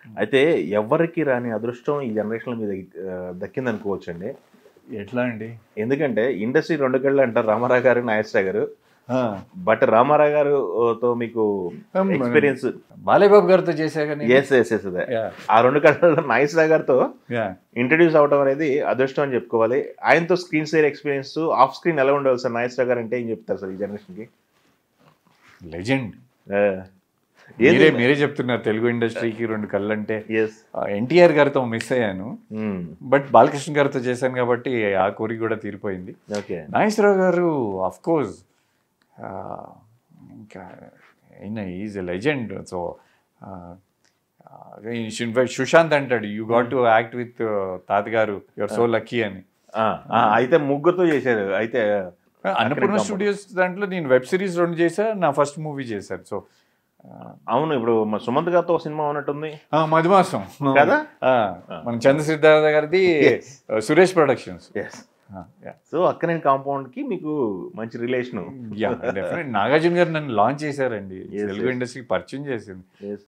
అయితే ఎవరికి రాని అదృష్టం ఈ జనరేషన్‌లో మీద దక్కిందనుకోవచ్చండి. ఎట్లా అండి? ఎందుకంటే ఇండస్ట్రీ 2 కళ్ళు అంటారు రామారావు గారు, నాగేశ్వరరావు గారు. ఆ! బట్ రామారావు గారు తో మీకు ఎక్స్‌పీరియన్స్ బాలయ్య బాబు గారితో చేశాగా నేను. యెస్. అదే. యాహ్! ఆ 2 కళ్ళలో నాగేశ్వరరావు గారితో యాహ్! ఇంట్రొడ్యూస్ అవ్వడం అనేది అదృష్టం అని చెప్పుకోవాలి. ఆయనతో screen share experience off screen ఎలా ఉండేవాళ్ళు సార్ నాగేశ్వరరావు గారు అంటే ఏం చెప్తారు సార్ ఈ జనరేషన్‌కి? లెజెండ్. ఆ! ఏది మీరే చెప్తున్నారు తెలుగు ఇండస్ట్రీకి 2 కళ్ళంటే. యెస్. ఎన్టీఆర్ గారితో మిస్ అయ్యాను. హ్మ్. బట్ బాలకృష్ణ గారితో చేశాను కాబట్టి ఆ కోరిక కూడా తీరిపోయింది. ఓకే. నాగేశ్వరరావు గారు ఆఫ్కోర్స్ ఇంకా is a legend. So Sushanth అంటాడు you got to act with తాతగారు యువర్ సో లక్కీ అని. అయితే ముగ్గురుతో చేశారు. అయితే అన్నపూర్ణ స్టూడియోస్ దాంట్లో నేను వెబ్ సిరీస్ 2 చేశా, నా ఫస్ట్ మూవీ చేశాను. సో అవును. ఇప్పుడు సుమంత్ గారితో సినిమా ఉన్నట్టుంది మధుమాసం కదా? మన చంద్ర సిద్ధార్థ గారిది Suresh productions. So Akkineni compound కి మీకు మంచి రిలేషన్. నాగార్జున గారు నన్ను లాంచ్ చేశారండి, తెలుగు ఇండస్ట్రీకి పరిచయం చేసింది.